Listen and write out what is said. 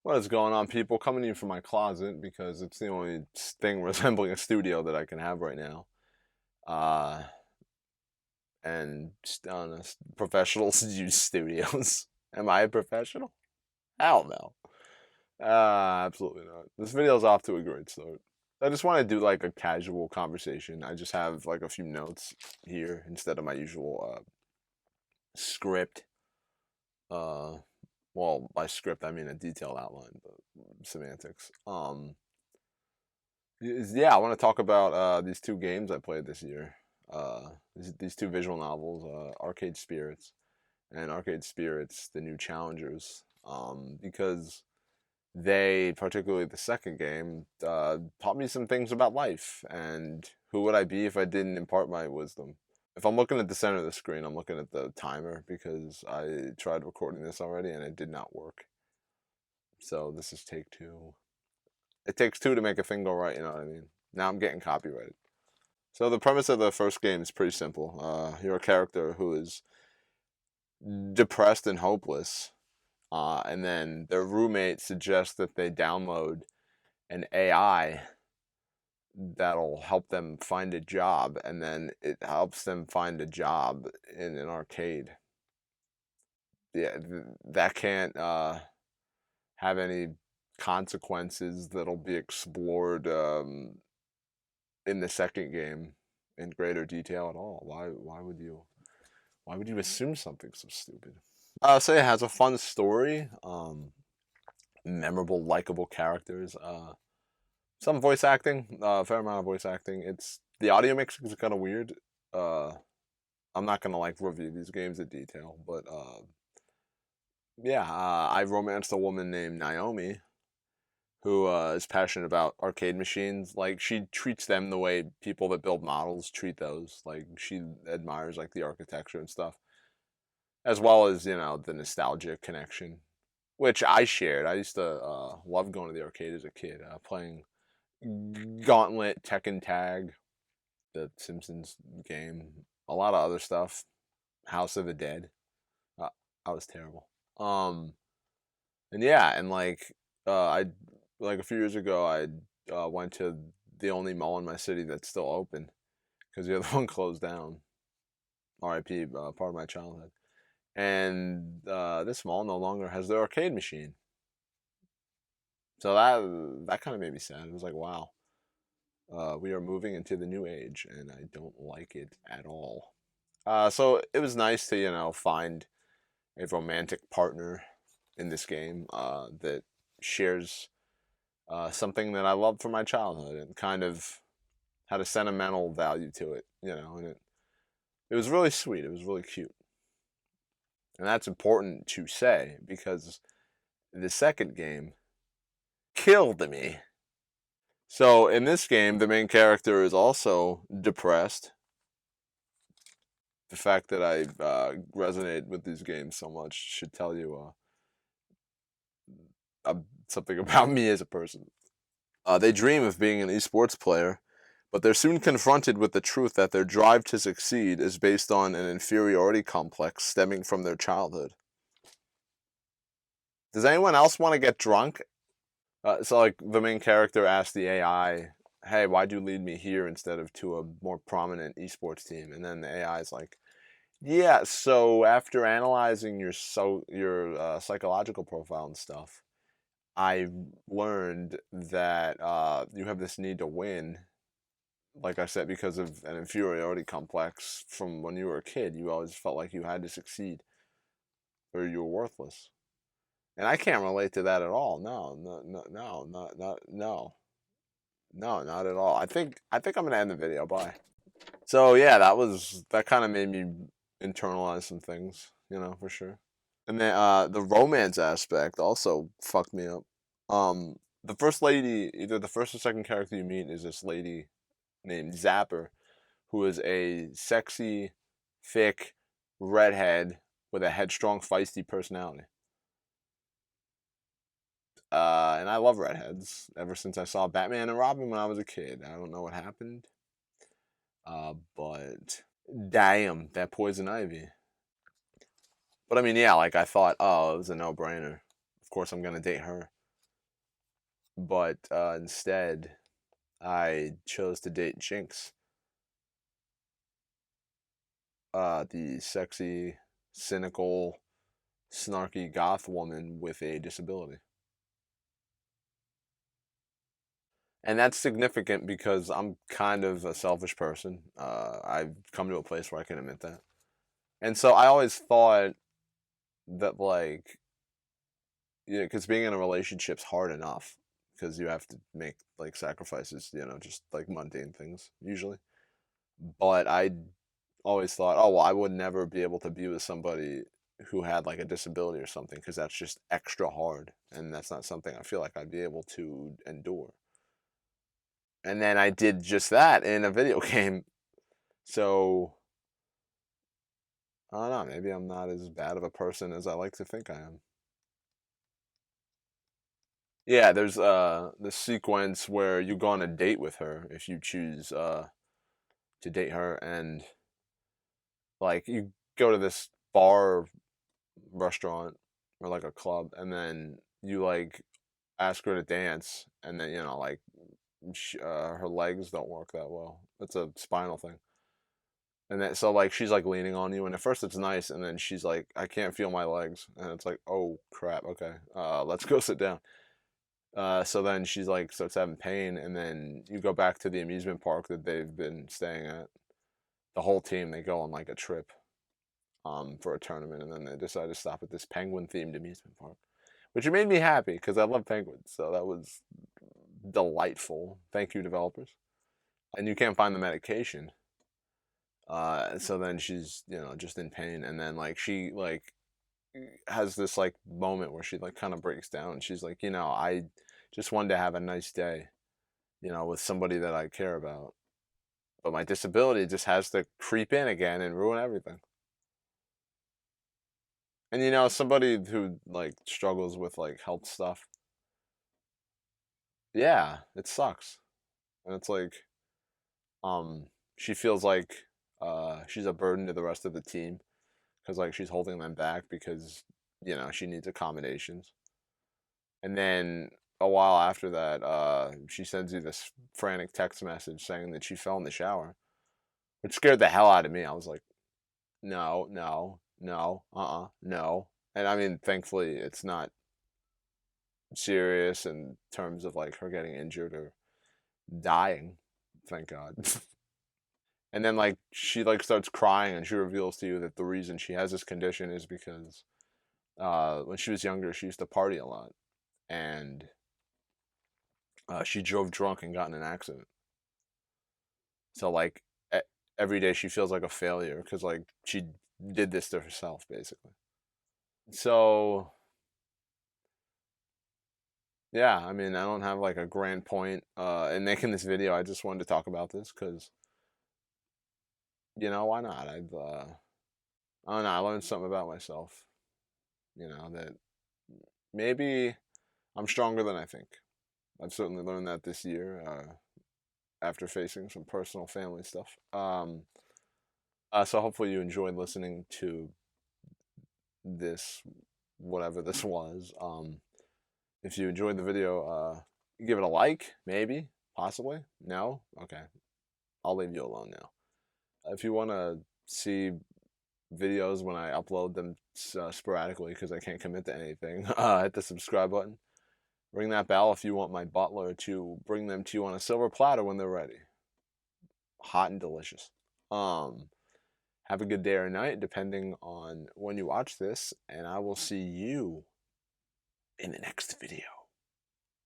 What is going on, people? Coming to you from my closet because it's the only thing resembling a studio that I can have right now. Uh, and just honest, professionals use studios. Am I a professional? Hell no. Absolutely not. This video's off to a great start. I just want to do like a casual conversation. I just have like a few notes here instead of my usual script. Uh, well, by script I mean a detailed outline, but semantics. Yeah, I want to talk about these two games I played this year. These two visual novels, Arcade Spirits and Arcade Spirits: The New Challengers, because they, particularly the second game, taught me some things about life and who would I be if I didn't impart my wisdom. If I'm looking at the center of the screen, I'm looking at the timer because I tried recording this already and it did not work. So this is take two. It takes two to make a thing go right, you know what I mean? Now I'm getting copyrighted. So the premise of the first game is pretty simple. You're a character who is depressed and hopeless, and then their roommate suggests that they download an AI that'll help them find a job, and then it helps them find a job in an arcade. Yeah, that can't have any consequences that'll be explored in the second game in greater detail at all. Why would you assume something so stupid? So it has a fun story, memorable, likable characters, some voice acting, a fair amount of voice acting. It's the audio mix is kind of weird. Uh, I'm not gonna like review these games in detail, but yeah, I romanced a woman named Naomi who is passionate about arcade machines. Like she treats them the way people that build models treat those. Like she admires like the architecture and stuff, as well as the nostalgia connection, which I shared. I used to love going to the arcade as a kid, playing Gauntlet, Tekken Tag, the Simpsons game, a lot of other stuff. House of the Dead. Uh, I was terrible. And yeah, and I like a few years ago, I went to the only mall in my city that's still open because the other one closed down. R.I.P. Part of my childhood. And this mall no longer has their arcade machine. So that kind of made me sad. It was like, wow, we are moving into the new age, and I don't like it at all. So it was nice to find a romantic partner in this game that shares something that I loved from my childhood and kind of had a sentimental value to it, and it was really sweet. It was really cute. And that's important to say because the second game killed me. So in this game, the main character is also depressed. The fact that I resonate with these games so much should tell you something about me as a person. They dream of being an esports player, but they're soon confronted with the truth that their drive to succeed is based on an inferiority complex stemming from their childhood. Does anyone else want to get drunk? So, like, the main character asks the AI, "Hey, why'd you lead me here instead of to a more prominent esports team?" And then the AI is like, "Yeah, so after analyzing your psychological profile and stuff, I learned that you have this need to win. Like I said, because of an inferiority complex from when you were a kid, you always felt like you had to succeed or you were worthless." And I can't relate to that at all. No, no, no, no, no, not at all. I think I'm gonna end the video. Bye. So yeah, that kind of made me internalize some things, for sure. And then the romance aspect also fucked me up. The first lady, either the first or second character you meet is this lady named Zapper, who is a sexy, thick redhead with a headstrong, feisty personality. And I love redheads ever since I saw Batman and Robin when I was a kid. I don't know what happened, but damn, that poison ivy. But I mean, yeah, like I thought, oh, it was a no-brainer. Of course, I'm gonna date her. but instead I chose to date Jinx, the sexy, cynical, snarky goth woman with a disability. And that's significant because I'm kind of a selfish person. I've come to a place where I can admit that. And so I always thought that, like, yeah, because being in a relationship's hard enough because you have to make like sacrifices, just like mundane things usually. But I always thought, oh well, I would never be able to be with somebody who had like a disability or something because that's just extra hard, and that's not something I feel like I'd be able to endure. And then I did just that in a video game, so I don't know. Maybe I'm not as bad of a person as I like to think I am. Yeah, there's the sequence where you go on a date with her if you choose to date her, and like you go to this bar, restaurant, or like a club, and then you like ask her to dance, and then like her legs don't work that well. It's a spinal thing. And then so like she's like leaning on you, and at first it's nice, and then she's like, I can't feel my legs, and it's like, oh crap, okay, let's go sit down. So then she's like starts having pain, and then you go back to the amusement park that they've been staying at. The whole team, they go on like a trip for a tournament, and then they decide to stop at this penguin themed amusement park, which made me happy because I love penguins. So that was delightful. Thank you, developers. And you can't find the medication. So then she's just in pain, and then like she like has this like moment where she like kind of breaks down, and she's like, I just wanted to have a nice day, with somebody that I care about, but my disability just has to creep in again and ruin everything. And somebody who like struggles with like health stuff, yeah, it sucks. And it's like, um, she feels like she's a burden to the rest of the team because like she's holding them back because she needs accommodations. And then a while after that, she sends you this frantic text message saying that she fell in the shower, which scared the hell out of me. I was like, no, no, no, no. And I mean, thankfully, it's not serious in terms of like her getting injured or dying. Thank God. And then like she like starts crying, and she reveals to you that the reason she has this condition is because when she was younger she used to party a lot, and she drove drunk and got in an accident. So like e- every day she feels like a failure because like she did this to herself basically. So yeah, I mean, I don't have like a grand point in making this video. I just wanted to talk about this because why not? I don't know, I learned something about myself, that maybe I'm stronger than I think. I've certainly learned that this year after facing some personal family stuff. So hopefully you enjoyed listening to this, whatever this was. If you enjoyed the video, give it a like, maybe, possibly. No? Okay. I'll leave you alone now. If you want to see videos when I upload them sporadically because I can't commit to anything, hit the subscribe button. Ring that bell if you want my butler to bring them to you on a silver platter when they're ready. Hot and delicious. Have a good day or night, depending on when you watch this, and I will see you in the next video.